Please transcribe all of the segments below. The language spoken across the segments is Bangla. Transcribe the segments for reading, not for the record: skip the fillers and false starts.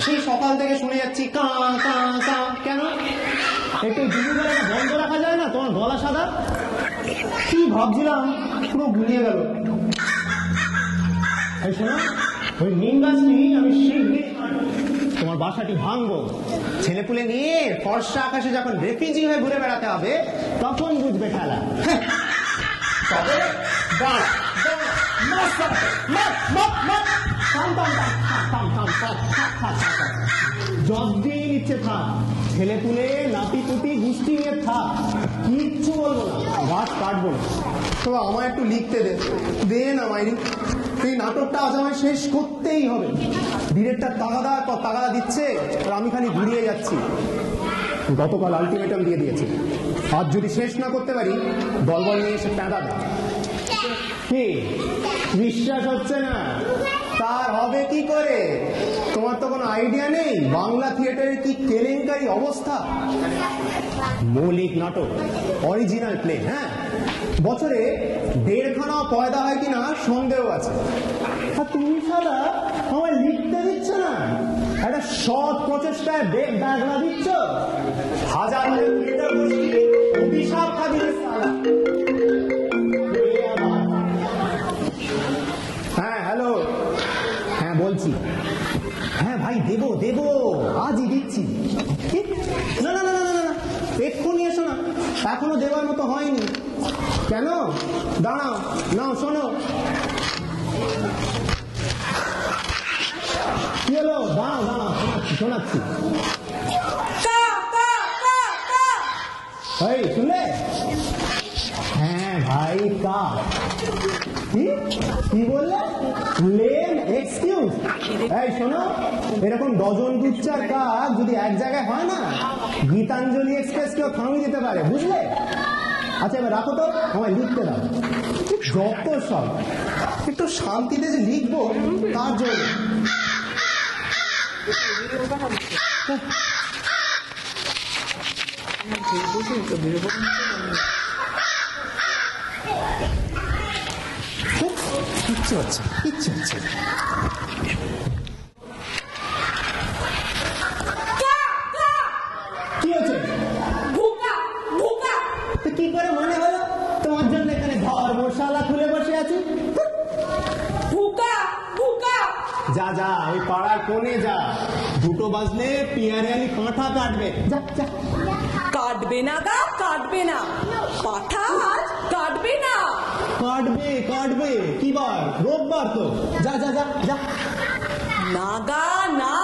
সেই সকাল থেকে শুনে যাচ্ছি কা কা কা। কেন একটু দিদির বন্ধ রাখা যায় না? তোমার গলা সাদা, কি ভাবছিলাম পুরো গুলিয়ে গেল। শোনো, ওই নিম গাছটি আমি শিগগিরই তোমার বাসাটি ভাঙবো। ছেলেপুলে নিয়ে ফর্সা আকাশে যখন রেফিউজি হয়ে ঘুরে বেড়াতে হবে তখন বুঝবে খেলা। যতদিন ইচ্ছে থাক, ছেলেপুলে নাতি পুতি গুষ্টি নিয়ে থাক, কিচ্ছু বলবো না, গাছ কাটবো না। তো আমার একটু লিখতে দে না মাইরি, এই নাটকটা আজ আমায় শেষ করতেই হবে। ডিরেক্টর তাগাদার পর তাগাদা দিচ্ছে আর আমি খালি ঘুরিয়ে যাচ্ছি। গতকাল আলটিমেটাম দিয়ে দিয়েছে, আজ যদি শেষ না করতে পারি দলবল নিয়ে এসে প্যাঁদা দেয়। কি বিশ্বাস হচ্ছে না? তার হবে কি করে? তোমার তো কোনো আইডিয়া নেই বাংলা থিয়েটারের কি কেলেঙ্কারি অবস্থা। মৌলিক নাটক, অরিজিনাল প্লে, হ্যাঁ, বছরে 1.5খানা পয়দা হয় কিনা সন্দেহ আছে। আর তুমি সারা আমায় লিখতে দিচ্ছ না, একটা সৎ প্রচেষ্টায় বেগ দাগলা দিচ্ছ। হাজার হাজার থিয়েটার গোষ্ঠী অভিশাপ খাদিয়ে সারা। হ্যাঁ হ্যালো, হ্যাঁ বলছি, হ্যাঁ ভাই দেবো দেবো, আজই দিচ্ছি। না না না না না, এক্ষুনি এসো না, এখনো দেওয়ার মতো হয়নি। কেন? দাঁড়াও, নাও শোনো। কি হলো? দাঁড়াও দাঁড়াও, শোনাচ্ছি। এই শুনলে? হ্যাঁ ভাই কা। কি বললে? Lame excuse? এই শোনো, এরকম ডজন গুচ্ছার কাজ যদি এক জায়গায় হয় না, গীতাঞ্জলি এক্সপ্রেস কেউ থামিয়ে দিতে পারে, বুঝলে? আচ্ছা এবার রাখো তো, আমায় লিখতে দাও। যত সব একটু শান্তিতে যে লিখবো তার জন্য। কিচ্ছু হচ্ছে, কিচ্ছু হচ্ছে। কি হচ্ছে? কি করে মনে হলো তোমার জন্য এখানে ধর্মশালা খুলে বসে আছি? যা যা, ওই পাড়ার কোণে যা, 2টো বাজলে পিয়ারে আলি কাঁঠা কাটবে। যা যা। কাটবে না গা, কাটবে না, পাঠা আজ কাটবে না। কাটবে কাটবে, কি বার? রোববার তো। যা যা যা যা। না গা না,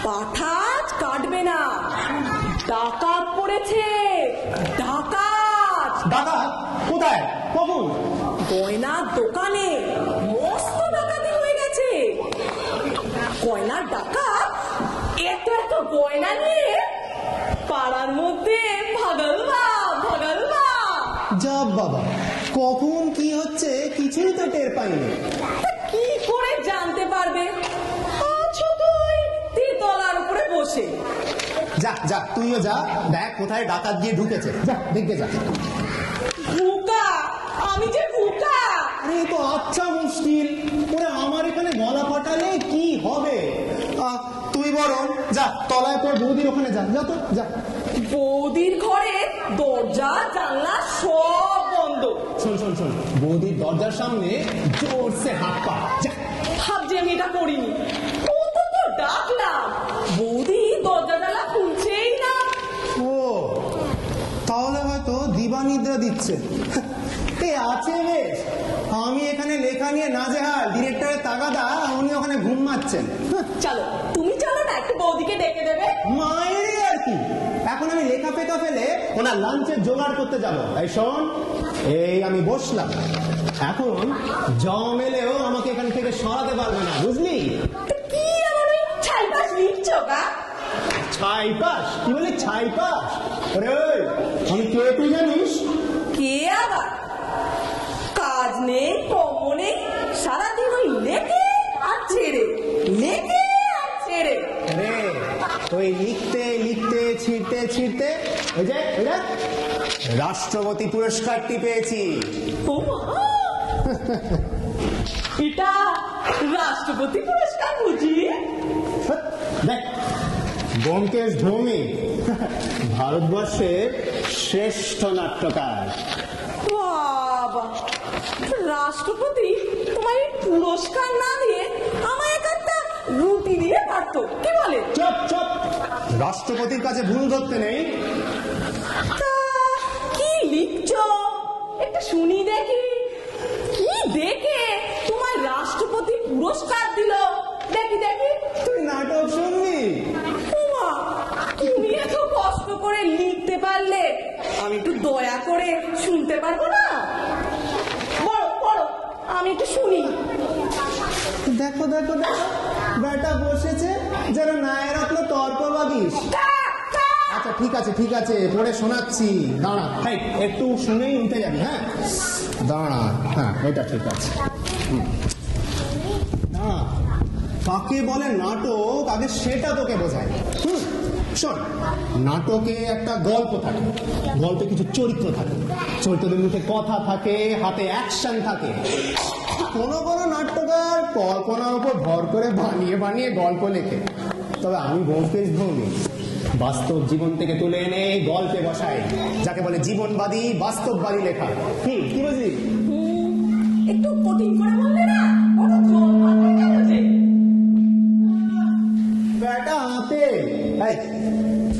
পাঠা আজ কাটবে না, ডাকাত পড়েছে, ডাকাত। ডাকাত কোথায়? কখন? গয়নার দোকানে মস্ত ডাকাতি হয়ে গেছে। গয়নার ডাকাত এত এত গয়না নিয়ে পাড়ার মধ্যে ভাগালবা ভাগালবা। যা বাবা, কখন কি হচ্ছে কিছুই তো টের পাইনি। কি করে জানতে পারবে? আছো তুই তিনতলার উপরে বসে। যা যা, তুইও যা, দেখ কোথায় ডাকাত গিয়ে ঢুকেছে। যা দেখে যা। ভুকা, আমি যে ভুকা। আরে তো আচ্ছা মুশকিল, ওরে আমার এখানে গলা ফাটালে কি হবে? তুই বরং যা তলায় তোর বৌদির ওখানে যা, যা তো যা। বৌদির ঘরে দরজা জানলা সব বন্ধ। শোন শোন শোন, বৌদির দরজার সামনে জোরসে হাত পা। যা। ভাবছি আমি এটা করিনি, কত তো ডাকলাম, বৌদি দরজা জানলা খুলছেই না। ও তাহলে হয়তো দিবানিদ্রা দিচ্ছে। এ আছে বেশ, আমি এখানে লেখা নিয়ে নাজেহাল, ডিরেক্টরের তাগাদা, উনি ওখানে ঘুম মারছেন। চলো তুমি চলো না, একটু বৌদিকে ডেকে দেবে। মা টেকা ফেলে ওনার লাঞ্চের জোগাড় করতে যাব। এই শোন, এই আমি বসলাম, এখন জম এলেও আমাকে এখান থেকে সরাতে পারবে না, বুঝলি? কি এমন ছাইপাস লিখছ গা? ছাইপাস? কি বলি ছাইপাস? আরে আমি কে তুই জানিস? কে আবার? কাজ নেই, কর্ম নেই, সারাদিন ওই লেখে আর ছেড়ে, লেখে আর ছেড়ে। আরে ওই লিখতে লিখতে ছিঁড়তে ছিঁড়তে ওই যে রাষ্ট্রপতি পুরস্কারটি পেয়েছি। ও মা! এটা রাষ্ট্রপতি পুরস্কার বুঝি? দেখ, ব্যোমকেশ ভৌমিক ভারতবর্ষের শ্রেষ্ঠ নাট্যকার। বাবা, রাষ্ট্রপতি তোমায় পুরস্কার না দিয়ে আমায় একটা রুটি দিয়ে পারতো, কি বলে? চুপ চুপ, রাষ্ট্রপতির কাছে ভুল ধরতে নেই। তা কি লিখছো একটু শুনি দেখি। কি দেখে তোমায় রাষ্ট্রপতি পুরস্কার দিল? দেখি দেখি। তুই নাটক শুনবি? উমা, তুমি এত কষ্ট করে লিখতে পারলে আমি একটু দয়া করে শুনতে পারবো না? বলো বলো, আমি একটু শুনি। দেখো দেখো দেখো, বেটা বসেছে যেন নায়রত্ন তর্ক বাগিস। আচ্ছা ঠিক আছে ঠিক আছে, পড়ে শোনাচ্ছি, দাঁড়া। হ্যাঁ, একটু শুনেই উঠে যাবি। হ্যাঁ দাঁড়া, হ্যাঁ এটা ঠিক আছে। দাঁড়া, কাকে বলে নাটক আগে সেটা তোকে বোঝায়। শোন, নাটকে একটা গল্প থাকে, গল্পে কিছু চরিত্র থাকে, চরিত্রদের মুখে কথা থাকে, হাতে অ্যাকশন থাকে। কোনো কোনো নাট্যকার কল্পনার উপর ভর করে বানিয়ে বানিয়ে গল্প লেখে, তবে আমি ব্যোমকেশ ভৌমিক বাস্তব জীবন থেকে তুলে এনে গল্পে বসাই, যাকে বলে জীবনবাদী বাস্তববাদী লেখা। কি বুঝলি? একটু কঠিন করে বললে না, কত জল মাথায় গেল যে। বেটা হাতে এই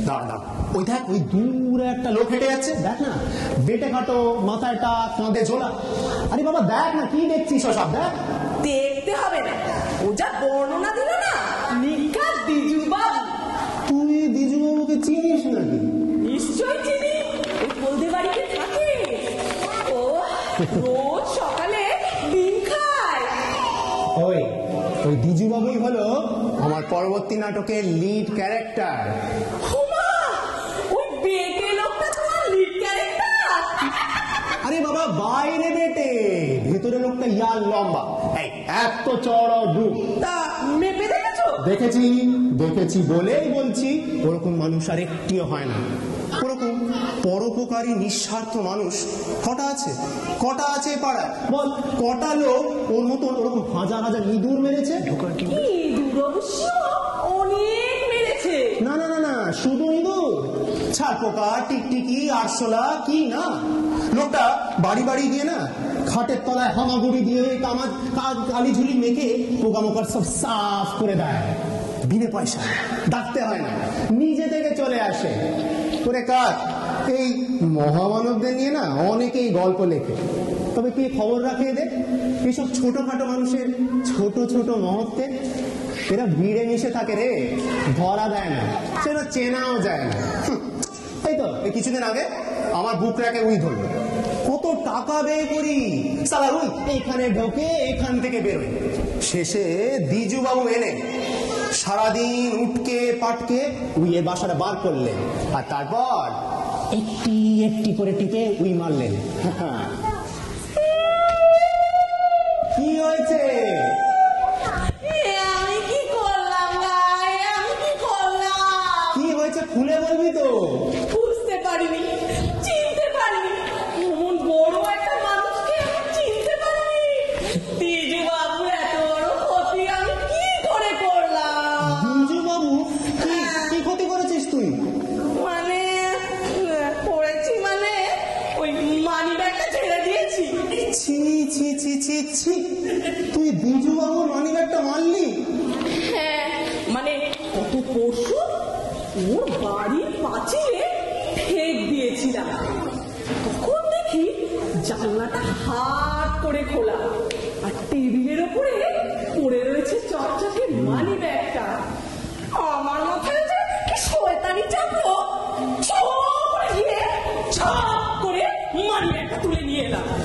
দাঁড়া দাঁড়া, ওই দেখ, ওই দূরে একটা লোক হেঁটে যাচ্ছে, দেখ না, বেটে খাটো, মাথায় টা, কাঁধে ঝোলা। আরে বাবা দেখ না, কি দেখছিস ওসব? দেখ। দেখতে হবে না, ও যা বর্ণনা দিল না, নিকাশ দ্বিজু বাবু। তুই দ্বিজুবাবুকে চিনিস নাকি? নিশ্চয় চিনি, ওই হলদে বাড়িতে থাকে। ও রোজ সকালে ডিম খায়। ওই দ্বিজুবাবুই হলো আমার পরবর্তী নাটকের লিড ক্যারেক্টার। হুমা, ওই বেটে লোকটা তোমার লিড ক্যারেক্টার? আরে বাবা বাইরে বেটে, ভেতরে লোকটা ইয়ার লম্বা, এই এত চড় রূপ। তা মেপে দেখেছো? দেখেছি বলেই বলছি, ওরকম মানুষ আর একটিও হয় না। ওরকম পরোপকারী নিঃস্বার্থ মানুষ কটা আছে পাড়ায়? বল, কটা লোক ওর মতন ওরকম হাজার হাজার ইঁদুর মেরেছে? ইঁদুর অবশ্য অনেক মেরেছে। না, শুধু ইঁদুর, ছাড় পোকা, টিকটিকি, আরশোলা, কি না। লোকটা বাড়ি বাড়ি গিয়ে না, খাটের তলায় হামাগুড়ি দিয়ে কালি ঝুলি মেখে পোকামোকার সব সাফ করে দেয়, বিনে পয়সা, ডাকতে হয় না, নিজে থেকে চলে আসে করে কাজ। এই মহামানবদের নিয়ে না অনেকেই গল্প লেখে, তবে কে খবর রাখে এদের? এইসব ছোটখাটো মানুষের ছোট ছোট মহত্বে এরা ভিড়ে মিশে থাকে রে, ধরা দেয় না, সেটা চেনাও যায় না। এই তো এই কিছুদিন আগে আমার বুক র্যাকে উই ধরলো, কত টাকা ব্যয় করি সালা উই, এখানে ঢোকে এখান থেকে বেরোয়, শেষে দ্বিজুবাবু এনে সারাদিন উটকে পাটকে উইয়ের বাসাটা বার করলেন, আর তারপর একটি একটি করে টিপে উই মারলেন। কি হয়েছে? আমি কি করলাম ভাই, আমি কি করলাম? কি হয়েছে খুলে বলবি তো? বুঝতে পারিনি, চিনতে পারিনি, এমন বড় একটা মানুষকে আমি চিনতে পারিনি। দ্বিজু বাবুর এত বড় ক্ষতি আমি কি করে করলাম? দ্বিজুবাবু কি ক্ষতি করেছিস তুই? মানে করেছি মানে ওই মানি ব্যাগটা ছেড়ে দিয়েছি। ছি ছি ছি ছি ছি, তুই দ্বিজুবাবুর মানিব্যাগটা মারলি? হ্যাঁ, মানে কত পরশু ওর বাড়ির পাঁচিলে ঠেক দিয়েছিলাম, তখন দেখি জানলাটা হাত করে খোলা, আর টেবিলের ওপরে পড়ে রয়েছে চকচকে মানি ব্যাগটা। আমার মাথায় যে কি শয়তানি চাপলো, চোখ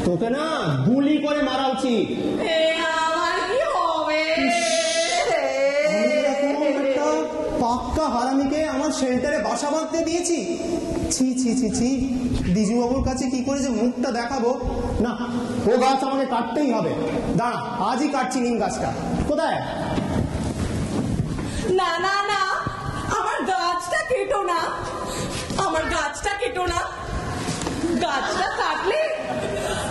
তোকে না গুলি করে মারা উচিত। আমার কি হবে? পাক্কা হারামিকে আমার শেল্টারে বাসা বাঁধতে দিয়েছি। ছি ছি ছি ছি, দ্বিজুবাবুর কাছে কি করে যে মুখটা দেখাবো। না, ও গাছ আমাকে কাটতেই হবে। দাঁড়া, আজই কাটছি নিম গাছটা। কোথায়? না না না, আমার গাছটা কেটো না, আমার গাছটা কেটো না। গাছটা কাটলে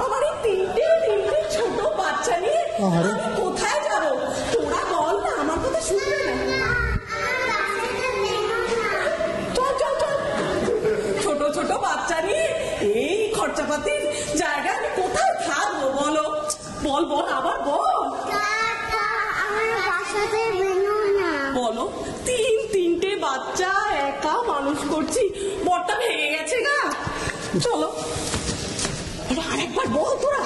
আমার এই তিনটে ছোট বাচ্চা নিয়ে আমি কোথায় যাব? তোরা বল না, আমার কথা শুনবে না। চল চল চল, ছোট ছোট বাচ্চা নিয়ে এই খরচাপাতির জায়গা আমি কোথায় থাকবো বলো? বল বল, আবার বল। বলো, তিনটে বাচ্চা একা মানুষ করছি, বরটা ভেঙে গেছে গা। চলো আরেকবার বল তোরা।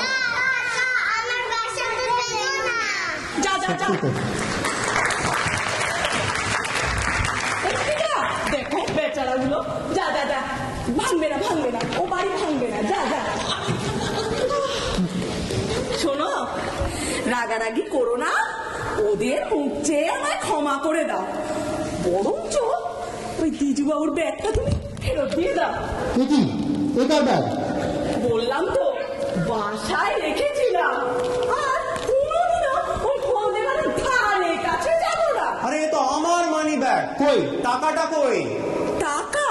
যা যা যা, দেখো বেচারা গুলো, যা যা যা, ভাঙবে না ভাঙবে না, ও বাড়ি ভাঙবে না, যা যা। শোনো, রাগারাগি করো না, ওদের মুখ চেয়ে আমায় ক্ষমা করে দাও। বরঞ্চ ওই দ্বিজুবাবুর ব্যাগটা তুমি ফেরত দিয়ে দাও। বললাম তো, বাসায় রেখেছিলাম, আর কোনোদিনও ওই হলদেবাড়ির ধারে কাছে যাবো না। আরে এ তো আমার মানি ব্যাগ। কই টাকাটা? কই টাকা?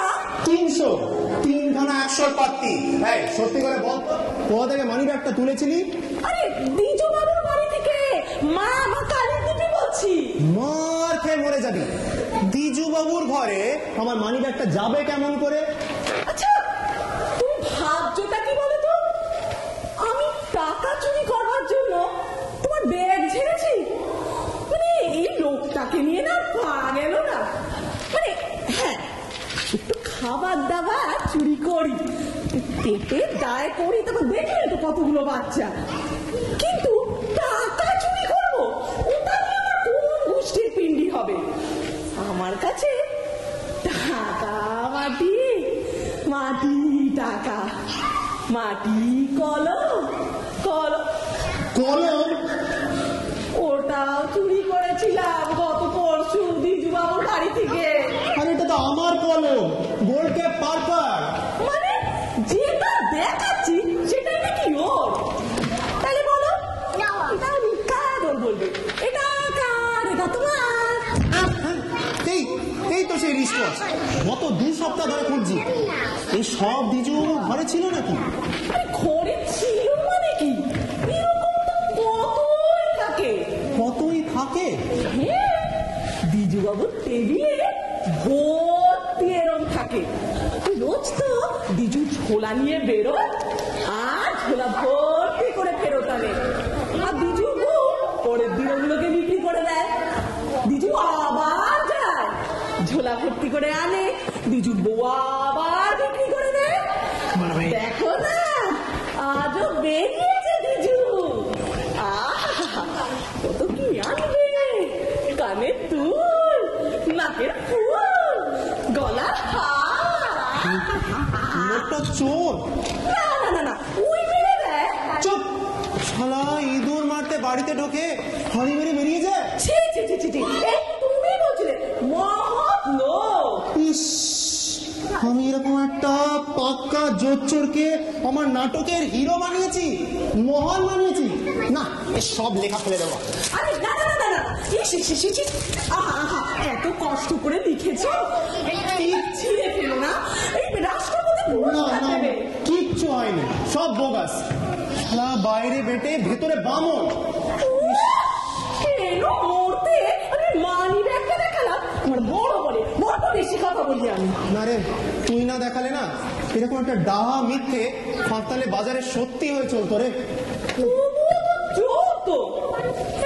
300, 3খানা 100 পাত্তি। এই সত্যি করে বল, কোথা থেকে মানি ব্যাগটা তুলেছিলি? আরে দ্বিজুবাবুর বাড়ি থেকে। মা, আমার কালীর দিদি বলছি। মার খেয়ে মরে যাবি। দ্বিজুবাবুর ঘরে আমার মানি ব্যাগটা যাবে কেমন করে? আচ্ছা, তুমি ভাবছোটা কি বলো তো? আমি টাকা চুরি করবার জন্য তোমার ব্যাগ ঝেড়েছি? মানে এই লোকটাকে নিয়ে না পারা গেল না। মানে হ্যাঁ, একটু খাবার দাবার চুরি করি, পেটে দায় করি, তখন দেখলে তো কতগুলো বাচ্চা। কিন্তু টাকা চুরি করবো, ওটা নিয়ে আমার কোন গোষ্ঠীর পিণ্ডি হবে? আমার কাছে টাকা মাটি, মাটি টাকা, মাটি কলম, কলম কলম? ওটাও চুরি করেছিলাম গত পরশু দ্বিজুবাবুর বাড়ি থেকে। আরে এটা তো আমার কলম, গোল্ড ক্যাপ পার্কার। মানে যেটা দেখাচ্ছি সেটাই নাকি ওর? তাহলে বলো, এটা আমি কার বলবে? এটা কার? এটা তোমার? এই তো সেই রিস্টওয়াচ, গত 2 সপ্তাহ ধরে খুঁজছি। এই সব দ্বিজুবাবুর ঘরে ছিল নাকি? আরে ঘরে ছিল মানে কি? এরকম তো কতই থাকে। কতই থাকে? হ্যাঁ, দ্বিজুবাবুর টেবিলে ভর্তি এরম থাকে। রোজ তো দ্বিজু ঝোলা নিয়ে বেরোয়, আর ঝোলা ভর্তি করে ফেরত আনে। আর দ্বিজু পরের দিন ওগুলোকে বিক্রি করে দেয়। দ্বিজু আবার যায়, ঝোলা ভর্তি করে আনে, দ্বিজুর বউ আবার বিক্রি করে দেয়। দেখো না, আজও বেরিয়েছে দ্বিজু। কত কি আনবে! কানের দুল, নাকের ফুল, গলার হার। লোকটা চোর। না না না না, ওই মেরে দেয়। চুপ! শালা ইঁদুর মারতে বাড়িতে ঢোকে হাড়ি মেরে বেরিয়ে যায়। ছি ছি ছি ছি ছি, এই তুমি বলছিলে মহৎ লোক। ইস, আমি এরকম একটা পাক্কা জোচ্চোরকে আমার নাটকের হিরো বানিয়েছি, মহান বানিয়েছি। না, সব লেখা ফেলে দেবো। আরে না না না না, আহা আহা, এত কষ্ট করে লিখেছো, ছিঁড়ে ফেলো না। এই রাষ্ট্রপতি না না, কিচ্ছু হয়নি, সব বোগাস। শালা বাইরে বেটে ভেতরে বামন। কেন মরতে আমি মানি ব্যাগটা দেখালাম? আমার বড় বলে বড় বেশি কথা বলি আমি। না রে, তুই না দেখালে না, এরকম একটা ডাহা মিথ্যে ফাঁকতালে বাজারে সত্যি হয়ে চলতো রে।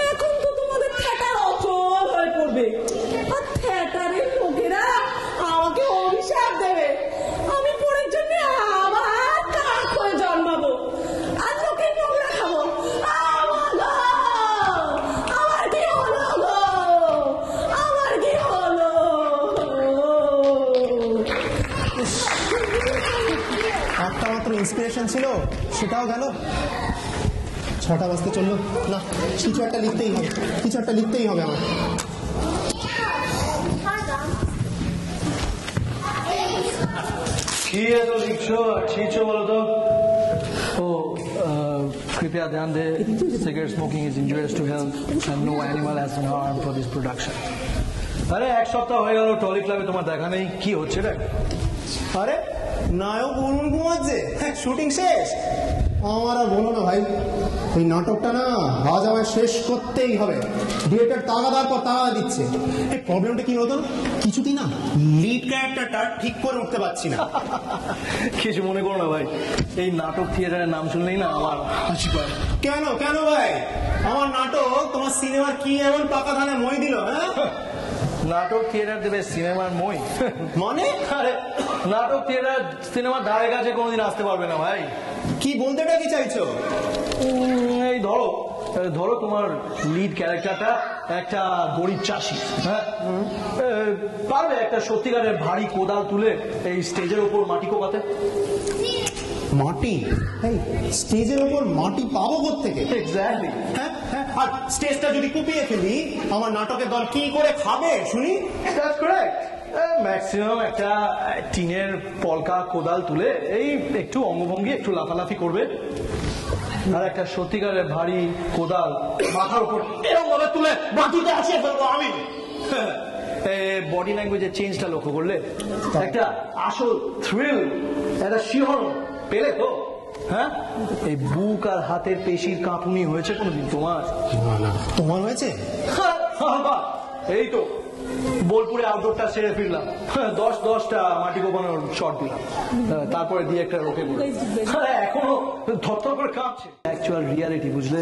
এখন তো তোমাদের থিয়েটার অচল হয়ে পড়বে, আর থিয়েটারের লোকেরা আমাকে অভিশাপ দেবে। আমি পরের জন্য আবার কাক হয়ে জন্মাবো, আর লোকের নোংরা খাবো। আমার কি হলো গো? আমার কি হলো? একটা মাত্র ইন্সপিরেশন ছিল সেটাও গেল। 6টা বাজতে চললো, না কিছু একটা লিখতেই হবে, কিছু একটা লিখতেই হবে আমার। কি এত লিখছো আর ছিঁচো বলো তো? ও कृपया ध्यान दे, cigarette smoking is injurious to health and no animal has been harmed for this production. আরে এক সপ্তাহ হয়ে গেল টলি ক্লাবে তোমার দেখা নেই, কি হচ্ছে রে? আরে নায়ক অরুণ ঘুমাচ্ছে, শুটিং শেষ। আমার আর বলো না ভাই, এই নাটকটা না আজ আমায় শেষ করতেই হবে। ডিরেক্টর তাগাদার পর তাগাদা দিচ্ছে। এই প্রবলেমটা কি হতো, কিছুতেই না লিড ক্যারেক্টারটা ঠিক করে উঠতে পারছি না। কিছু মনে করো না ভাই, এই নাটক থিয়েটারের নাম শুনলেই না আমার হাসি পায়। কেন কেন ভাই, আমার নাটক তোমার সিনেমার কি এমন পাকা ধানে মই দিল? হ্যাঁ, নাটক থিয়েটার দেবে সিনেমার মই? মানে আরে নাটক থিয়েটার সিনেমার ধারে কাছে কোনোদিন আসতে পারবে না ভাই। কি বলতেটা কি চাইছো? এই ধরো ধরো তোমার লিড ক্যারেক্টারটা একটা গরিব চাষি, হ্যাঁ, পারবে একটা সত্যিকারের ভারী কোদাল তুলে এই স্টেজের ওপর মাটি কোপাতে? মাটি? এই স্টেজের ওপর মাটি পাবো কোত্থেকে? এক্স্যাক্টলি। হ্যাঁ হ্যাঁ, আর স্টেজটা যদি কুপিয়ে ফেলি আমার নাটকের দল কি করে খাবে শুনি? That's correct. ম্যাক্সিমাম একটা টিনের পলকা কোদাল তুলে এই একটু অঙ্গভঙ্গি, একটু লাফালাফি করবে, আর একটা সত্যিকারের ভারী কোদাল মাথার উপর এরকম ভাবে তুলে মাটিতে আসিয়ে ফেলবো আমি। বডি ল্যাঙ্গুয়েজের চেঞ্জটা লক্ষ্য করলে একটা আসল থ্রিল, একটা শিহরণ পেলে তো? হ্যাঁ, এই বুক আর হাতের পেশির কাঁপুনি হয়েছে কোনোদিন তোমার? তোমার হয়েছে? এই তো বোলপুরে আউটডোরটা সেরে ফিরলাম, 10-10টা মাটি কোপানোর শট দিলাম, তারপরে দিয়ে একটা রোকে এখনো থরথর করে কাঁপছে। অ্যাকচুয়াল রিয়ালিটি, বুঝলে?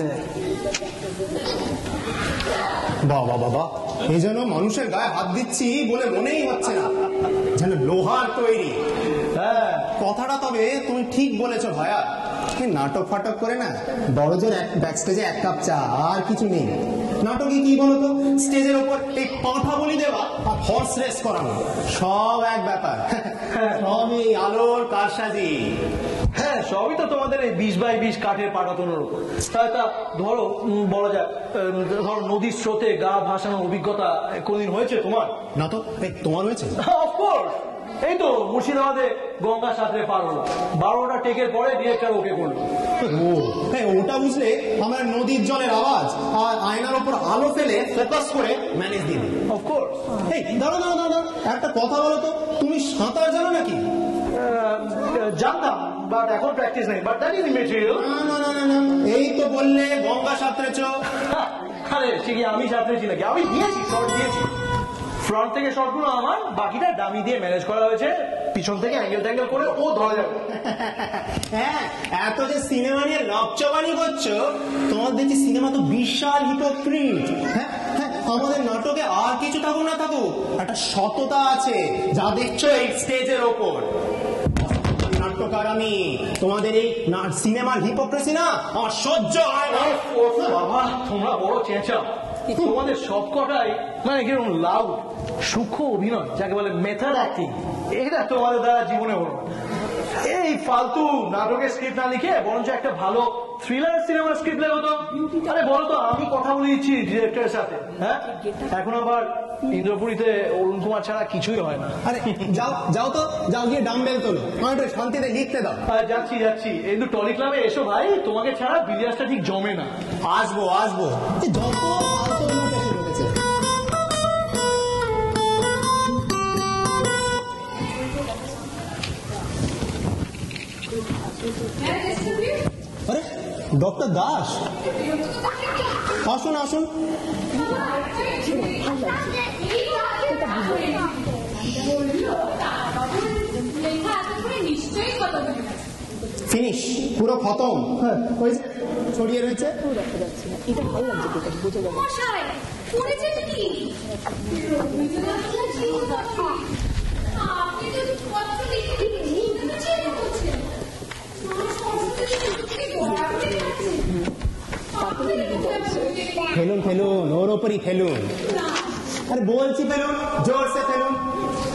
বাবা বাবা, এই যেন মানুষের গায়ে হাত দিচ্ছি বলে মনেই হচ্ছে না, যেন লোহার তৈরি। হ্যাঁ, কথাটা তবে তুমি ঠিক বলেছো ভাইয়া। এই নাটক ফাটক করে না বড়জোর ব্যাক স্টেজে 1 কাপ চা, আর কিছু নেই। নাটকে কি বলতো, স্টেজের ওপর এই পাঁঠা বলি দেওয়া আর হর্স রেস করানো সব এক ব্যাপার। সব এই আলোর কারসাজি। হ্যাঁ, সবই তো তোমাদের এই 20x20 কাঠের পাটাতনের উপর। তা ধরো বলা যায়, ধরো নদীর স্রোতে গা ভাসানোর অভিজ্ঞতা কোনদিন হয়েছে তোমার? না তো, এই তোমার হয়েছে? অফকোর্স। এই তো মুর্শিদাবাদে গঙ্গা সাঁতরে পার হলো, 12টা টেকের পরে ডিরেক্টর ওকে করলো। ও হ্যাঁ, ওটা বুঝলে আমরা নদীর জলের আওয়াজ আর আয়নার ওপর আলো ফেলে ফোকাস করে ম্যানেজ দিই। অফকোর্স। এই দাঁড়া দাঁড়া দাঁড়া, একটা কথা বলো তো, তুমি সাঁতার জানো নাকি? জানতাম, বাট এখন প্র্যাকটিস নেই, বাট দ্যাট ইজ ইমেটেরিয়াল। না না না না না, এই তো বললে গঙ্গা সাঁতরেছ। আরে ঠিকই, আমি সাঁতরেছি নাকি? আমি দিয়েছি, শর্ট দিয়েছি। ফ্রন্ট থেকে শর্টগুলো আমার, বাকিটা ডামি দিয়ে ম্যানেজ করা হয়েছে, পিছন থেকে অ্যাঙ্গেল ট্যাঙ্গেল করে ও ধরা যাবে। হ্যাঁ, এত যে সিনেমা নিয়ে লকচবানি করছো, তোমার দেখছি সিনেমা তো বিশাল হিপোক্রিট। হ্যাঁ হ্যাঁ, আমাদের নাটকে আর কিছু থাকুক না থাকুক, একটা সততা আছে, যা দেখছো এই স্টেজের ওপর। নাট্যকার আমি, তোমাদের এই সিনেমার হিপোক্রেসি না আমার সহ্য হয় না। বাবা, তোমরা বড় চেঁচা। তোমাদের সবকটাই মানে কিরকম লাউড সূক্ষ্ম অভিনয়, যাকে বলে মেথড অ্যাক্টিং, এটা তোমাদের দ্বারা জীবনে হলো না। এই ফালতু নাটকের স্ক্রিপ্ট না লিখে বরঞ্চ একটা ভালো থ্রিলার সিনেমার স্ক্রিপ্ট লেখো তো। আরে বলো তো, আমি কথা বলে দিচ্ছি ডিরেক্টরের সাথে। হ্যাঁ, এখন আবার ইন্দ্রপুরীতে অরুণ কুমার ছাড়া কিছুই হয় না। আরে যাও যাও তো, যাও গিয়ে ডাম্বেল তোলো, আমার একটু শান্তিতে লিখতে দাও। যাচ্ছি যাচ্ছি, কিন্তু টলি ক্লাবে এসো ভাই, তোমাকে ছাড়া বিলিয়াসটা ঠিক জমে না। আসবো আসবো, যত ফালতু লোক এসে ঢুকেছে। আরে ডক্টর দাস, আসুন আসুন। ফিনিশ, পুরো খতম। হ্যাঁ, ওই যে ছড়িয়ে রয়েছে। এটা ভালো লাগছে, বোঝা যাবে। মশাই পড়েছেন কি? আপনি যদি পত্র লিখে চেয়ে করছেন, ফেলুন ফেলুন, ওর ওপরই ফেলুন। আরে বলছি ফেলুন, জোরসে ফেলুন,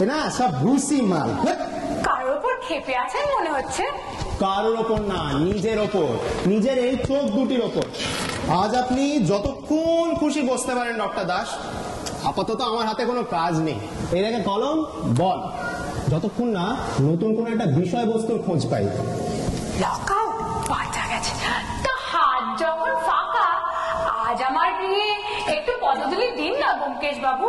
না সব ভুসি মাল। কারোর উপর ক্ষেপে আছেন মনে হচ্ছে। কারোর ওপর না, নিজের ওপর, নিজের এই চোখ দুটির ওপর। আজ আপনি যতক্ষণ খুশি বসতে পারেন ডক্টর দাস। আপাতত আমার হাতে কোনো কাজ নেই, এই রেখে কলম বল, যতক্ষণ না নতুন কোনো একটা বিষয়বস্তুর খোঁজ পাই। লকআউট বাঁচা গেছে। তো হাত যখন ফাঁকা, আজ আমার দিয়ে একটু পদধূলি দিন না ব্যোমকেশ বাবু।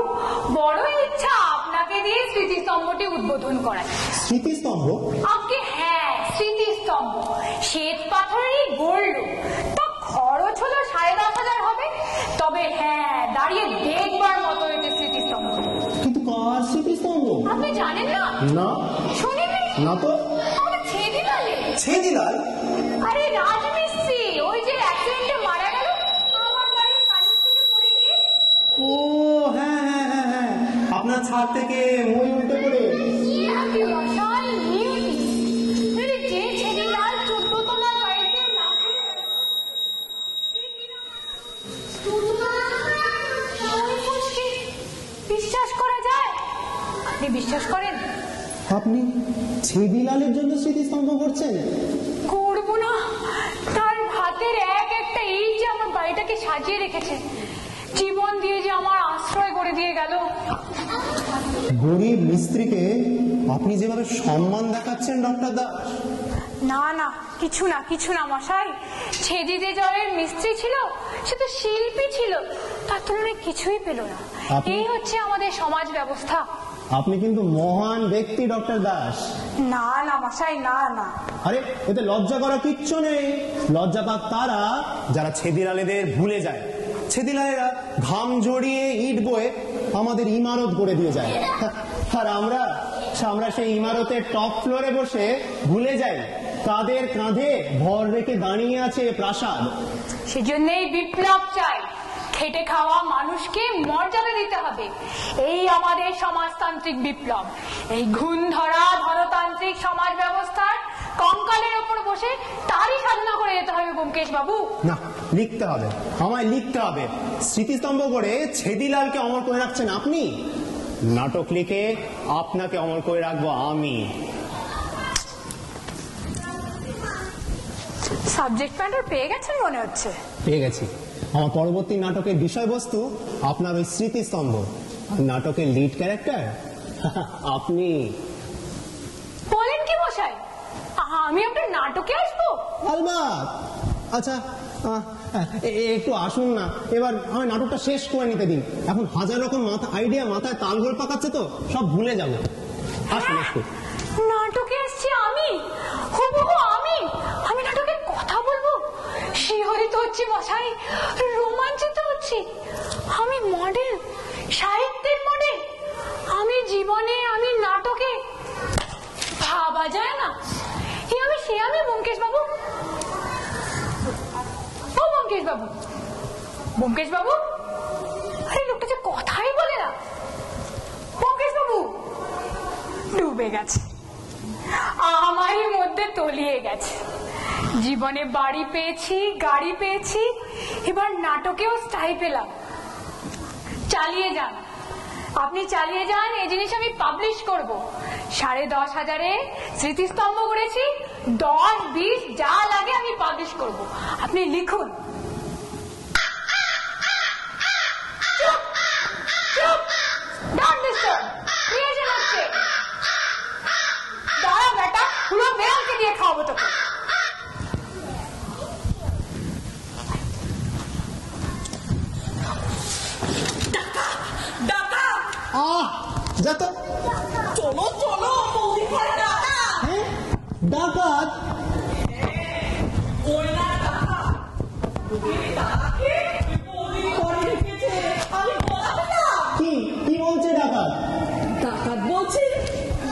বড় ইচ্ছা আপনাকে দিয়ে স্মৃতিস্তম্ভটি উদ্বোধন করার। স্মৃতিস্তম্ভ? আগে হ্যাঁ, স্মৃতিস্তম্ভ শ্বেত পাথরেরই গড়ল। তা খরচ হলো 10,500 হবে। তবে হ্যাঁ, দাঁড়িয়ে দেখবার মতো হয়েছে স্মৃতিস্তম্ভ। কিন্তু কার স্মৃতিস্তম্ভ? আপনি জানেন না? না। শুনিনি? না তো। আমাদের ছেদিলালে। ছেদিলাল? আরে রাজমিস্ত্রি, ওই যে অ্যাক্সিডেন্টে মারা গেল, আমার বাড়ির কাছ থেকে পড়ে গিয়ে। ও হ্যাঁ হ্যাঁ হ্যাঁ হ্যাঁ, আপনার ছাদ থেকে মই উল্টে পড়ে। কি রসাল নিউজ! আরে যে ছেদিলাল 14 তলার বাড়িতে লাফিয়ে বিশ্বাস করা যায়? আপনি বিশ্বাস করেন? আপনি ছেদিলালের জন্য স্মৃতিস্তম্ভ করছেন? করবো না, তার হাতের এক একটা ইট যে আমার বাড়িটাকে সাজিয়ে রেখেছে, জীবন দিয়ে যে আমার আশ্রয় করে দিয়ে গেল। গরিব মিস্ত্রিকে আপনি যেভাবে সম্মান দেখাচ্ছেন ডক্টর দাস। না না, কিছু না কিছু না মশাই। ছেদিদে জলের মিস্ত্রি ছিল, সে তো শিল্পী ছিল, তার তুলনায় কিছুই পেল না। এই হচ্ছে আমাদের সমাজ ব্যবস্থা। আপনি কিন্তু মহান ব্যক্তি ডক্টর দাস। না না মশাই, না না। আরে এতে লজ্জা করা কিচ্ছু নেই। লজ্জা পাক তারা যারা ছেদিলালেদের ভুলে যায়। ছেদিলালেরা ঘাম জড়িয়ে ইট বয়ে আমাদের ইমারত করে দিয়ে যায়, আর আমরা সেই ইমারতের টপ ফ্লোরে বসে ভুলে যাই কাঁধের কাঁধে ভর রেখে দাঁড়িয়ে আছে প্রাসাদ। সেজন্যই বিপ্লব চাই। খেটে খাওয়া মানুষকে মর্যাদা দিতে হবে। এই আমাদের সমাজতান্ত্রিক বিপ্লব। এই ঘুণ ধরা ধনতান্ত্রিক সমাজ ব্যবস্থার কঙ্কালের ওপর বসে তারই সাধনা করে যেতে হবে ব্যোমকেশ বাবু। না, লিখতে হবে, আমায় লিখতে হবে। স্মৃতিস্তম্ভ করে ছেদিলালকে অমর করে রাখছেন আপনি, নাটক লিখে আপনাকে অমর করে রাখবো আমি। সাবজেক্ট ম্যাটার পেয়ে গেছেন মনে হচ্ছে। পেয়ে গেছি। আমার পরবর্তী নাটকের বিষয়বস্তু আপনার ওই স্মৃতিস্তম্ভ, আর নাটকের লিড ক্যারেক্টার আপনি। বলেন কি মশাই, আমি আপনার নাটকে আসবো? আলবাত। আচ্ছা একটু আসুন না, এবার আমি নাটকটা শেষ করে নিতে দিন। এখন হাজার রকম আইডিয়া মাথায় তালগোল পাকাচ্ছে তো, সব ভুলে যাবো। আসুন একটু। নাটকে এসছি আমি, হুবহু আমি নাটকে কথা বলবো। শিহরিত হচ্ছি মশাই, রোমাঞ্চিত হচ্ছি। আমি মডেল, সাহিত্যের মডেল। আমি জীবনে, আমি নাটকে, ভাবা যায় না। সে আমি ব্যোমকেশ বাবু। ও ব্যোমকেশ বাবু, ব্যোমকেশ বাবু, আরে লোকটা যে কথাই বলে না। ব্যোমকেশ বাবু ডুবে গেছে, আমারই মধ্যে তলিয়ে গেছে। জীবনে বাড়ি পেয়েছি, গাড়ি পেয়েছি, এবার নাটকেও স্থায়ী পেলাম। চালিয়ে যান, আপনি চালিয়ে যান। এই জিনিস আমি পাবলিশ করব। 10,500 স্মৃতিস্তম্ভ করেছি, 10-20 যা লাগে আমি পাবলিশ করব। আপনি লিখুন। চুপ চুপ, ডোন্ট ডিস্টার্ব, ক্রিয়েশন হচ্ছে। দাঁড়া বেটা, পুরো বেড়ালকে দিয়ে খাওয়াবো তোকে। যা তো। চলো চলো, বৌদি ঘরে ডাকা। হ্যাঁ, ডাকাত? ওই না ডাকা, ওকে ডাকে বৌদি ঘরে ঢুকেছে। আমি বলাবো না। কি বলছে ডাকাত? ডাকাত বলছে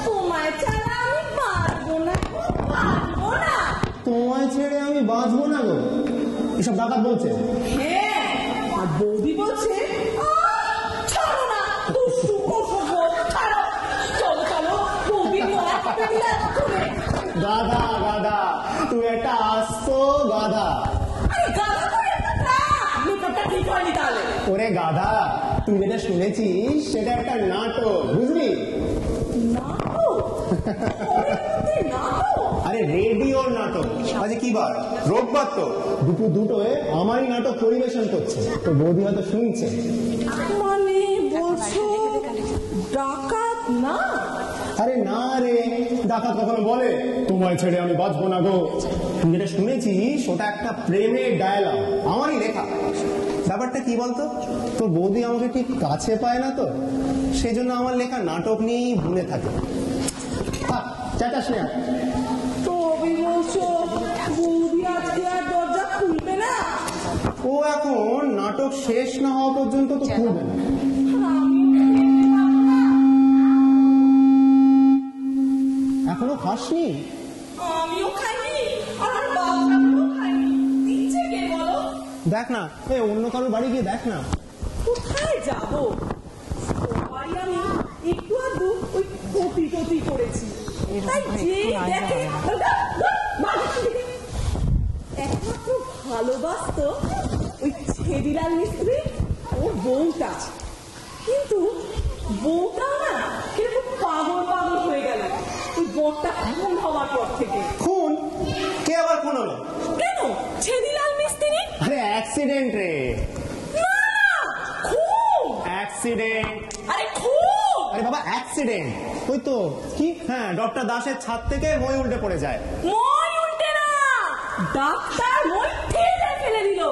তোমায় ছাড়া আমি পারবো না, পারবো না। তোমায় ছেড়ে আমি বাঁচবো না গো, এসব ডাকাত বলছে? হ্যাঁ, আর বৌদি বলছে ছাড়ো না, দুষ্টু অসভ্য, ছাড়ো। চলো চলো, বৌদি মরা খাবে বিলাস করে। গাধা গাধা, তুই একটা আস্ত গাধা। আরে গাধা করে একটা মেকআপটা ঠিক হয়নি তাহলে। ওরে গাধা, তুই যেটা শুনেছিস সেটা একটা নাটক, বুঝলি? নাটক? নাটক? আরে রেডিওর নাটক। কি বার? রোববার তো। দুপুর দুটোয় আমারই নাটক পরিবেশন করছে, তো বৌদি হয়তো শুনছে। মানে বলছো ডাকাত না? আরে না রে, ডাকাত কখনো বলে তোমায় ছেড়ে আমি বাঁচবো না গো। তুই যেটা শুনেছিস ওটা একটা প্রেমের ডায়ালগ, আমারই লেখা। ব্যাপারটা কি বলতো, তোর বৌদি আমাকে ঠিক কাছে পায় না তো, সেই জন্য আমার লেখা নাটক নিয়েই ভুলে থাকে। চাটাস না। তবে বলছো বৌদি আজকে আর দরজা খুলবে না? ও এখন নাটক শেষ না হওয়া পর্যন্ত তো খুলবে না। এখনো খাসনি? আমিও খাইনি, আর বাচ্চাগুলো খাইনি। দিচ্ছে কে বলো? দেখ না, অন্য কারোর বাড়ি গিয়ে দেখ না। কোথায় যাবো? বাড়ি আমি একটু আধটু ওই কপি করেছি, তাই যে দেখে একমাত্র ভালোবাসতো ওই ছেদিলাল মিস্ত্রি ওর বউটা। কিন্তু বউটা না কিরকম পাগল হয়ে গেল ওই বরটা খুন হওয়ার পর থেকে। খুন? কে আবার খুন হলো? কেন? ছেদিলাল মিস্ত্রি। আরে অ্যাক্সিডেন্ট রে। না খুন। অ্যাক্সিডেন্ট। আরে খুন। আরে বাবা অ্যাক্সিডেন্ট। ওই তো কি, হ্যাঁ, ডক্টর দাসের ছাদ থেকে মই উল্টে পড়ে যায়। মই উল্টে না, ডাক্তার মই ঠেলে ফেলে দিল।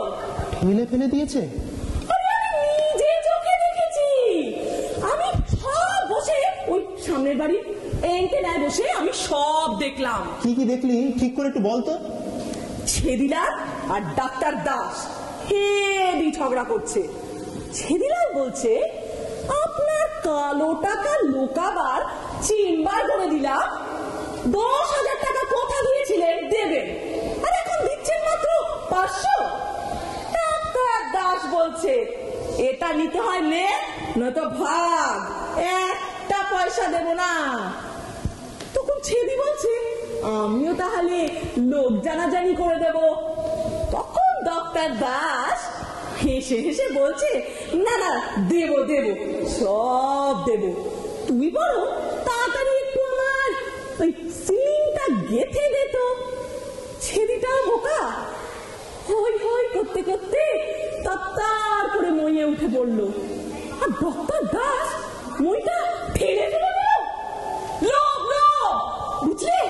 ঠেলে ফেলে দিয়েছে? আরে আমি নিজে চোখে দেখেছি। আমি সব বসে ওই সামনের বাড়ি এন্টেনায় বসে আমি সব দেখলাম। কি কি দেখলি ঠিক করে একটু বলতো। ছেদিলাল আর ডাক্তার দাস হেবি ঝগড়া করছে। ছেদিলাল বলছে আপনার কালো টাকা লোকাবার চেম্বার করে দিলাম, 10,000 টাকা কথা দিয়েছিলেন দেবেন, আর এখন দিচ্ছেন মাত্র 500। ডাক্তার দাস বলছে এটা নিতে হয় নে, নয়তো ভাগ, একটা পয়সা দেব না। তখন ছেদি বলছে আমিও তাহলে লোক জানাজানি করে দেব। তখন ডক্টর দাস হেসে হেসে বলছে না না দেব সব দেব, তুই বলো তাড়াতাড়ি একটু আমার ওই সিলিংটা গেথে দে তো। ছেদিটাও বোকা, হই হই করতে করতে তার করে মইয়ে উঠে পড়লো, আর ডক্টর দাস মইটা ঠেলে ফেলে দিল। লোক বুঝলে,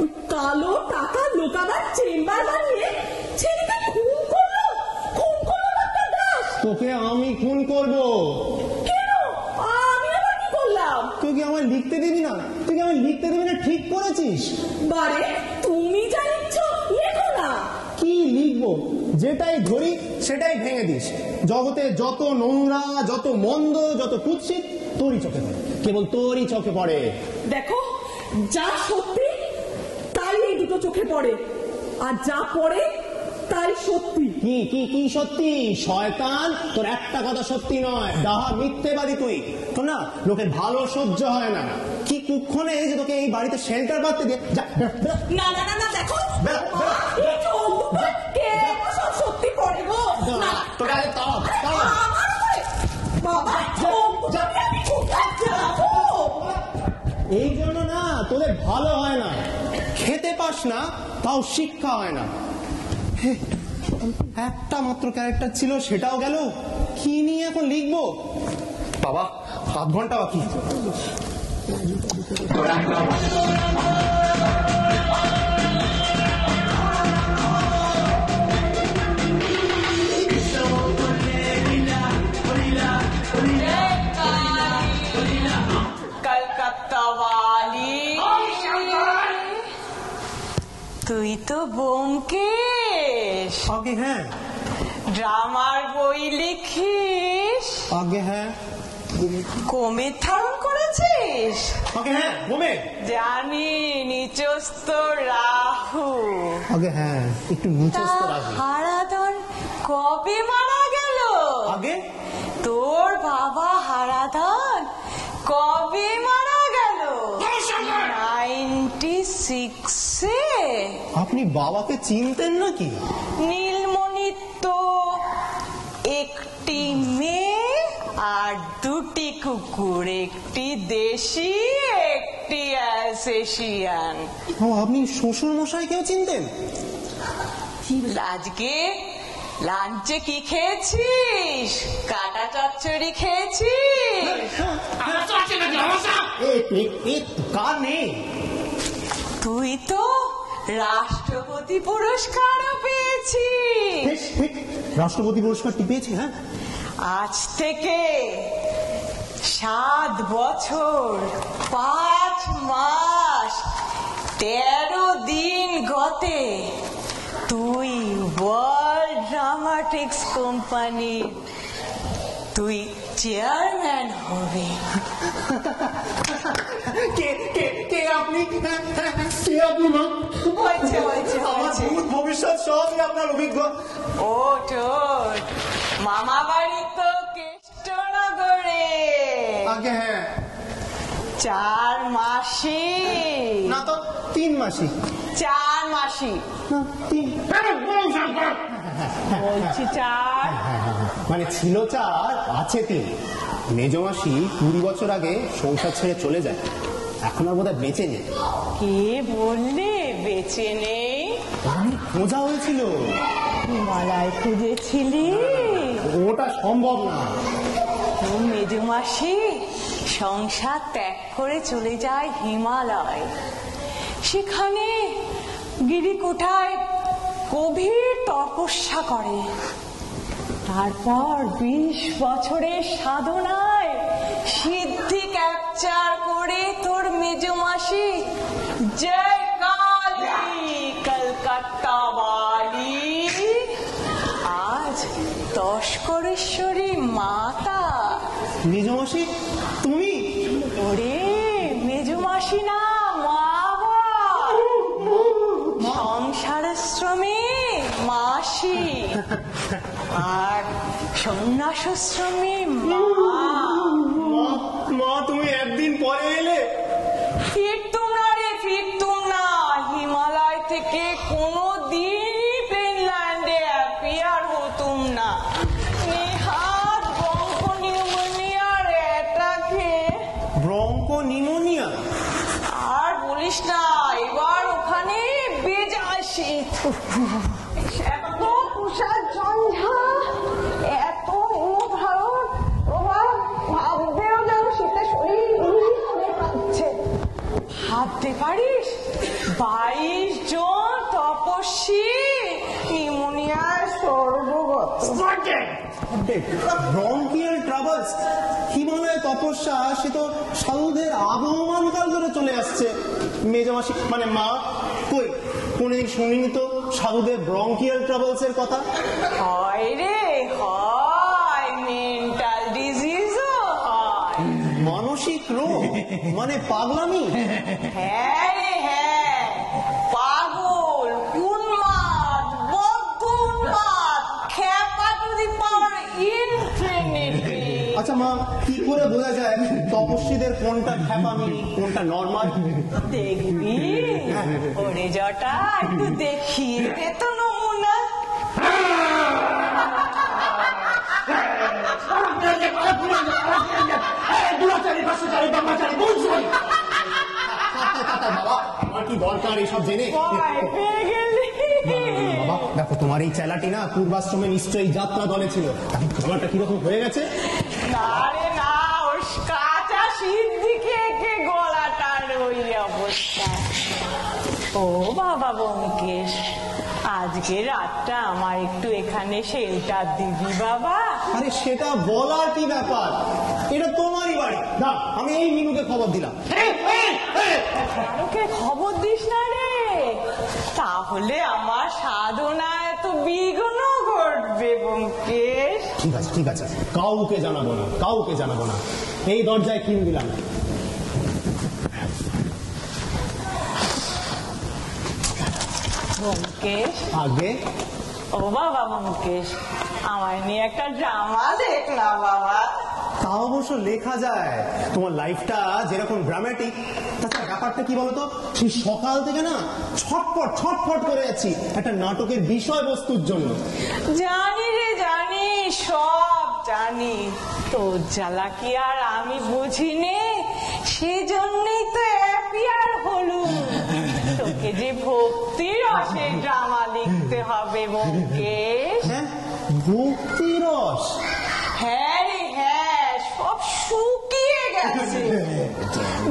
ওই কালো টাকা লোকাবার চেম্বার বানিয়ে ছেলেটা খুন করলো ডক্টর দাস। তোকে আমি খুন করব? কেন? আমি আবার কি করলাম? তুই কি আমায় লিখতে দিবি না? ঠিক করেছিস। বারে তুমি যা ইচ্ছো লেখো না। কি লিখবো? যেটাই ধরি সেটাই ভেঙে দিস। জগতে যত নোংরা, যত মন্দ, যত কুৎসিত তোরই চোখে পড়ে, কেবল তোরই চোখে পড়ে। দেখো, যা সত্যি তাই এই দুটো চোখে পড়ে, আর যা পড়ে তাই সত্যি। কি কি কি সত্যি? শয়তান, তোর একটা কথা সত্যি নয়, ডাহা মিথ্যেবাদী তুই। তো না, লোকের ভালো সহ্য হয় না। কি কুক্ষণে যে তোকে এই বাড়িতে শেল্টার পাতে দিয়ে যা। না না না না, দেখো এই চোখ দুটো কেন সব সত্যি পড়ে গো। না তোকে আগে তাড়া। বাবা চোখ দুটো আমি কোথায় যাবো? এই জন্য না তোদের ভালো হয় না, খেতে পাস না, তাও শিক্ষা হয় না। একটা মাত্র ক্যারেক্টার ছিল, সেটাও গেল। কি নিয়ে এখন লিখবো? বাবা, 7 ঘন্টা বাকি। কলকাতা वाली তুই তো ব্যোমকেশ। আগে হ্যাঁ, ড্রামার বই লিখিস, আগে হ্যাঁ, কুমির ধারণ করেছিস। আগে হ্যাঁ, ঘুমে। জানি নিচস্ত রাহু। আগে হ্যাঁ, একটু নিচস্ত রাখি। হারাধন কবে মারা গেল? আগে তোর বাবা হারাধন কবে মারা গেল? 96-এ। আপনি বাবাকে চিনতেন নাকি? নীলমণি তো একটি মেয়ে আর 2টি কুকুর, একটি দেশি একটি অ্যালসেশিয়ান। ও, আপনি শ্বশুর মশাইকেও চিনতেন? আজকে লাঞ্চে কি খেয়েছিস? কাটা চচ্চড়ি খেয়েছিস? কার নেই? তুই তো রাষ্ট্রপতি পুরস্কারও পেয়েছিস। রাষ্ট্রপতি পুরস্কারটি পেয়েছি। হ্যাঁ, আজ থেকে 7 বছর 5 মাস 13 দিন গতে তুই ওয়ার্ল্ড ড্রামাটিক্স কোম্পানি তুই চেয়ারম্যান হবে। কে কে কে আপনি? কে আপনি মা? হয়েছে হয়েছে আমার হয়েছে। ভূত ভবিষ্যৎ সবই আপনার অভিজ্ঞ। ওঠ ওঠ, মামা বাড়ি তো কেষ্টনগরে। আগে হ্যাঁ, 4 মাসি। না তো 3 মাসি। 4 মাসি না 3। বলছি 4। মানে ছিল 4, আছে 3। মেজমাসি 20 বছর আগে সংসার ছেড়ে চলে যায়, এখন আর বোধহয় বেঁচে নেই। কে বললে বেঁচে নেই? অনেক খোঁজা হয়েছিল। হিমালয় খুঁজেছিলি? ওটা সম্ভব না। তো মেজমাসি সংসার ত্যাগ করে চলে যায় হিমালয়। সেখানে গিরিকোঠায় গভীর তপস্যা করে। তারপর 20 বছরের সাধনায় সিদ্ধি ক্যাপচার করে তোর মেজমাসি জয় কালী কলকাতা বালি আজ তস্করেশ্বরী মাতা। মেজমাসি তুমি? ওরে মেজমাসি না, মা সংসারাশ্রমে মাসি আর সন্ন্যাসাশ্রমে মা। মা তুমি একদিন পরে এলে। ফিরতুম না রে, ফিরতুম না। হিমালয় থেকে কোনো দিনই ফিনল্যান্ডে অ্যাপিয়ার হতুম না। নেহাত ব্রঙ্কোনিউমোনিয়ার অ্যাটাকে। ব্রঙ্কোনিউমোনিয়া? আর বলিস না, এবার ওখানে বেজায় শীত। এত তুষার ঝঞ্ঝা, এত ভারত প্রভাব, ভাবতেও যেন শীতে শরীর করে কাঁপছে। ভাবতে পারিস 22 জন তপস্বী নিউমোনিয়ায় স্বর্গগত। ব্রঙ্কিয়াল ট্রাবলস, হিমালয় তপস্যা, সে তো সাধুদের আগমনকাল ধরে চলে আসছে। মেজমাসি মানে মা কই কোনদিন শুনিনি তো সাধুদের ব্রঙ্কিয়াল ট্রাবলস এর কথা। হয় রে হয়, মেন্টাল ডিজিজও হয়। মানসিক রোগ মানে পাগলামি। হ্যাঁ রে হ্যাঁ, পাগল, উন্মাদ, বদ্ধ উন্মাদ, খ্যাপা টু দি পাওয়ার ইনফিনিটি। আচ্ছা মা, কি করে বোঝা যায় তপস্বীদের কোনটা খ্যাপামি কোনটা নর্মাল? দেখবি ওরে জটা, একটু দেখিয়ে দে তো নমুনা। বাবা আমার কি দরকার এইসব জেনে? ভয় পেয়ে গেলি? বাবা দেখো, তোমার এই চেলাটি না পূর্বাশ্রমে নিশ্চয়ই যাত্রা দলে ছিল। খাবারটা কিরকম হয়ে গেছে? না রে না, ওর কাঁচা সিদ্ধি খেয়ে গলাটার ওই অবস্থা। ও বাবা ব্যোমকেশ, আজকে রাতটা আমার একটু এখানে শেল্টার দিবি বাবা? আরে সেটা বলার কি ব্যাপার, এটা তোমারই বাড়ি। না, আমি এই মিনুকে খবর দিলাম। কারোকে খবর দিস না রে, তাহলে আমার সাধনা এত বিঘ্ন ঘটবে ব্যোমকেশ। ঠিক আছে ঠিক আছে, কাউকে জানাবো না, কাউকে জানাবো না। এই দরজায় কিন দিলাম। ব্যোমকেশ, আগে ও বাবা ব্যোমকেশ, আমায় নিয়ে একটা ড্রামা দেখ না বাবা। তা অবশ্য লেখা যায়, তোমার লাইফটা যেরকম ড্রামাটিক। তাছাড়া ব্যাপারটা কি বলতো, সেই সকাল থেকে না ছটফট ছটফট করে যাচ্ছি একটা নাটকের বিষয়বস্তুর জন্য। জানি রে জানি, সব জানি। তোর জ্বালা কি আর আমি বুঝি নে, সেজন্যই তো অ্যাপিয়ার হলুম। তোকে যে ভক্তির রসে ড্রামা লিখতে দিতে হবে ব্যোমকেশ। হ্যাঁ, ভক্তি রস। হ্যাঁ রে হ্যাঁ, সব শুকিয়ে গেছে।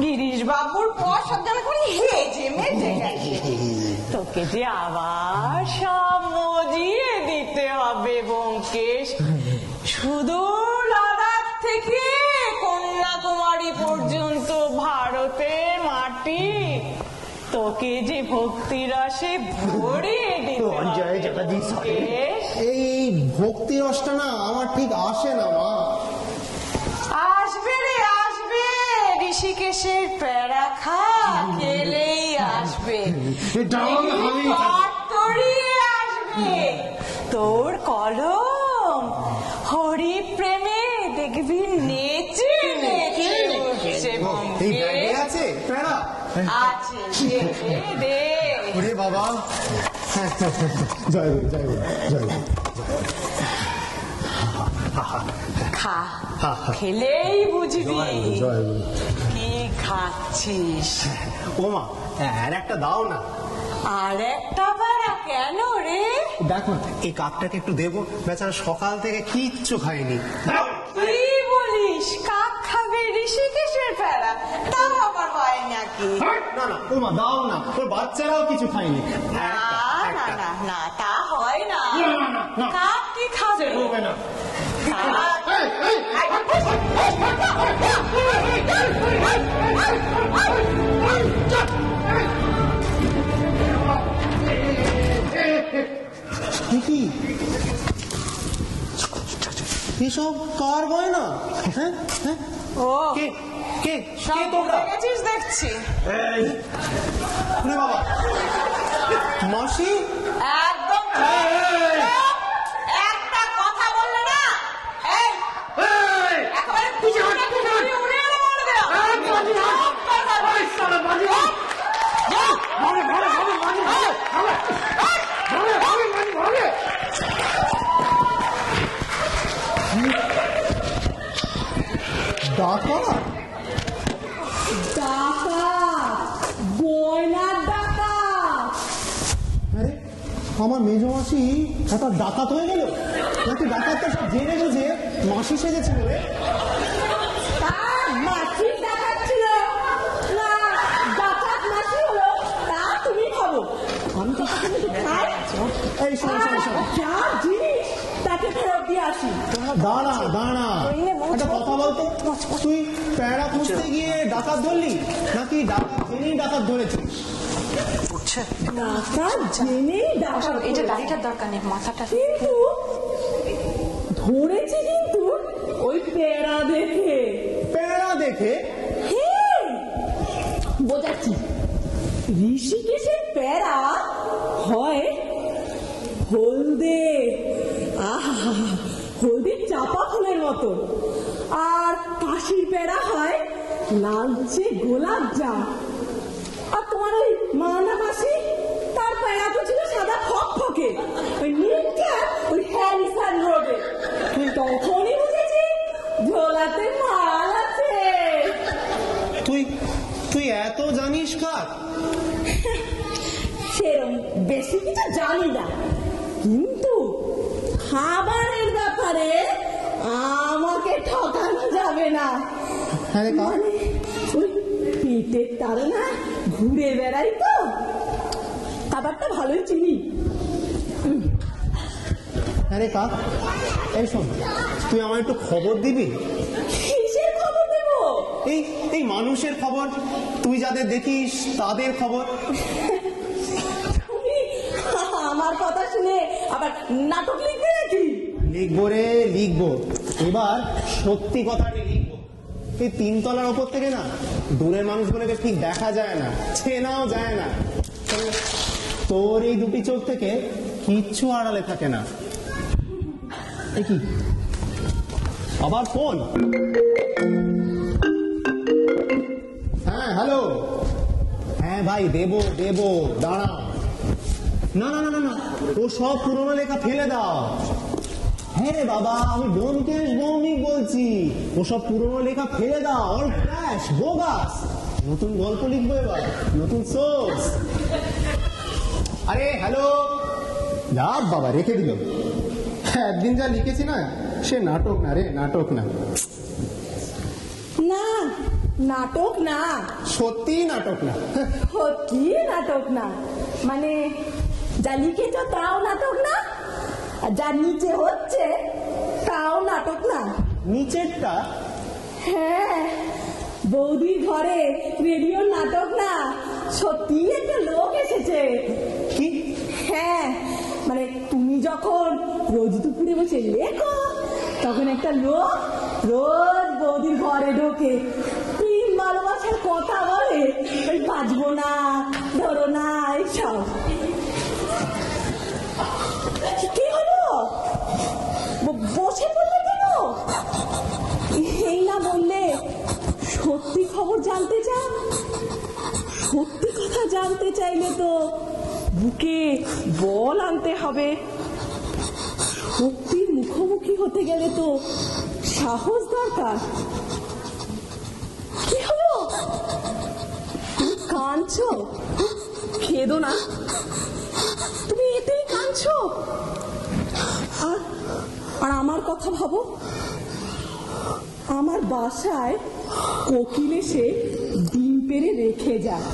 গিরিশ বাবুর পর সব যেন এখন হেজে মেজে গেছে। তোকে যে আবার সব মজিয়ে দিতে হবে ব্যোমকেশ। সুদূর লাদাখ থেকে কন্যাকুমারী পর্যন্ত ভারতের মাটি তোকে যে ভক্তি রসে ভরিয়ে দিতে হবে ব্যোমকেশ। এই ভক্তি রসটা না আমার ঠিক আসে না মা। আসবে রে আসবে, ঋষিকেশের প্যারা খা, খেলেই আসবে। পাথরিয়ে আসবে তোর কলম হরি প্রেমে দেখবি নেচে নেচে উঠছে এই ব্যাগে ব্যোমকেশ। আছে প্যারা? আছে দে দে। ওরে বাবা, জয় গুরু জয় গুরু জয় গুরু। খা, খেলেই বুঝবি জয় গুরু। কি খাচ্ছিস। ও মা, আর একটা দাও না। আর একটা পারা কেন রে? দেখো এই কাকটাকে একটু দেবো, বেচারা সকাল থেকে কিচ্ছু খায়নি। কি বলিস, কাক খাবে ঋষিকেশের প্যারা? তাও আবার হয় নাকি? না না ও মা, দাও না, ওর বাচ্চারাও কিছু খায়নি। না না না না, তা হয় না। কাক কি খাবে? হবে না। কি এসব কার গয়না? হ্যাঁ হ্যাঁ, ও কে কে সব কে তোমরা? ভুলে গেছিস দেখছি। ওরে বাবা, মাসি। একদম একটা কথা বললে না, এই একেবারে পিছনে পিছনে উড়ে এলো বলে দিলাম। ডাকা? গয়নার ডাকাত। আরে আমার মেজ মাসি হঠাৎ ডাকাত হয়ে গেল নাকি? ডাকাতটা সব জেনে বুঝে মাসি সেজেছিল রে। তার মাছি ডাকাত ছিল না ডাকাত মাছি হলো, তা তুমি ভাবো। আমি তো খাই এই শোন শোন শোন, যা জিনিস তাকে ফেরত দিয়ে আসি। দাঁড়া দাঁড়া, একটা কথা বলতো, তুই প্যারা খুঁজতে গিয়ে ডাকাত ধরলি নাকি ডাকাত জেনেই ডাকাত ধরেছিস? ডাকাত জেনেই ডাকাত এটা দাড়িটার দরকার নেই, মাথাটা কিন্তু ধরেছি কিন্তু ওই পেয়ারা দেখে। প্যারা দেখে? হ্যাঁ, বোঝাচ্ছি। ঋষিকেশের প্যারা হয় হলদে, আহা হলদে চাপা ফুলের মতো, আর কাশির প্যারা হয় লালচে গোলাপ জাম। আর তোমার ওই মানা মাসি, তার প্যারা তো ছিল সাদা ফকফকে, ওই নীলটা ওই হ্যারিসন রোডে। তুই তখনই বুঝেছি ঝোলাতে মাল আছে। তুই তুই এত জানিস কাক? সেরম বেশি কিছু জানি না, কিন্তু খাবারের ব্যাপারে আমাকে ঠকানো যাবে না। হ্যাঁ রে কাক, মানে ওই পেটের তারা ঘুরে বেড়াই তো, খাবারটা ভালোই চিনি। হ্যাঁ রে কাক, এই শোন, তুই আমার একটু খবর দিবি? কিসের খবর দেবো? এই এই মানুষের খবর, তুই যাদের দেখিস তাদের খবর। তুমি আমার কথা শুনে আবার নাটক লিখবে নাকি? লিখবো রে লিখবো, এবার সত্যি কথাটি লিখবো। এই তিনতলার ওপর থেকে না দূরের মানুষগুলোকে ঠিক দেখা যায় না, চেনাও যায় না। তোর এই দুটি চোখ থেকে কিচ্ছু আড়ালে থাকে না। এ কি আবার ফোন? হ্যাঁ হ্যালো, হ্যাঁ ভাই দেবো দেবো, দাঁড়া। না না না না না, ও সব পুরোনো লেখা ফেলে দাও। হ্যাঁ রে বাবা, আমি ব্যোমকেশ ভৌমিক বলছি। ওসব পুরোনো লেখা ফেলে দাও, অল ক্র্যাশ, বোগাস। নতুন গল্প লিখবো এবার, নতুন সোর্স। আরে হ্যালো, যা বাবা রেখে দিল। একদিন যা লিখেছি না, সে নাটক না রে, নাটক না, না নাটক না, সত্যি নাটক না। কি নাটক না মানে যা লিখেছ তাও নাটক না, আর যা নিচে হচ্ছে তাও নাটক না। নিচেরটা? হ্যাঁ, বৌদির ঘরে রেডিওর নাটক না, সত্যি একটা লোক এসেছে। কি? হ্যাঁ, মানে তুমি যখন রোজ দুপুরে বসে লেখো, তখন একটা লোক রোজ বৌদির ঘরে ঢোকে, প্রেম ভালোবাসার কথা বলে, ওই বাঁচবো না, ধরো না, এইসব। কি হলো? বসে পড়লে কেন? এই না বললে সত্যি খবর জানতে চান? সত্যি কথা জানতে চাইলে তো বুকে বল আনতে হবে। সত্যির মুখোমুখি হতে গেলে তো সাহস দরকার। কি হলো? তুমি কাঁদছো? খেদো না, তুমি এতেই কাঁদছো। আর আমার কথা ভাবো, আমার বাসায় কোকিল এসে ডিম পেড়ে রেখে যায়,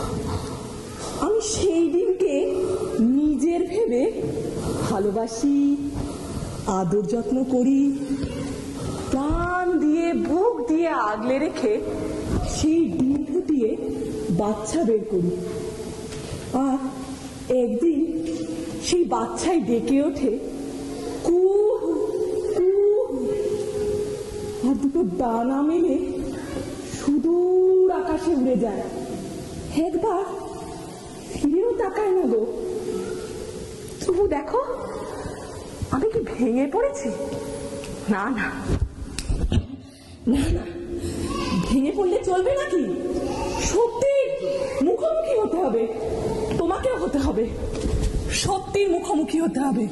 আমি সেই ডিমকে নিজের ভেবে ভালোবাসি, আদর যত্ন করি, প্রাণ দিয়ে বুক দিয়ে আগলে রেখে সেই ডিম ফুটিয়ে বাচ্চা বের করি। আর একদিন সেই বাচ্চাই ডেকে ওঠে কুহু কুহু, আর দুটো ডানা মেলে সুদূর আকাশে উড়ে যায়। একবার ফিরেও তাকায় না গো। তবু দেখো আমি কি ভেঙে পড়েছি? না না না না, ভেঙে পড়লে চলবে নাকি? সত্যি মুখোমুখি হতে হবে, তোমাকেও হতে হবে, সত্যির মুখোমুখি হতে হবে।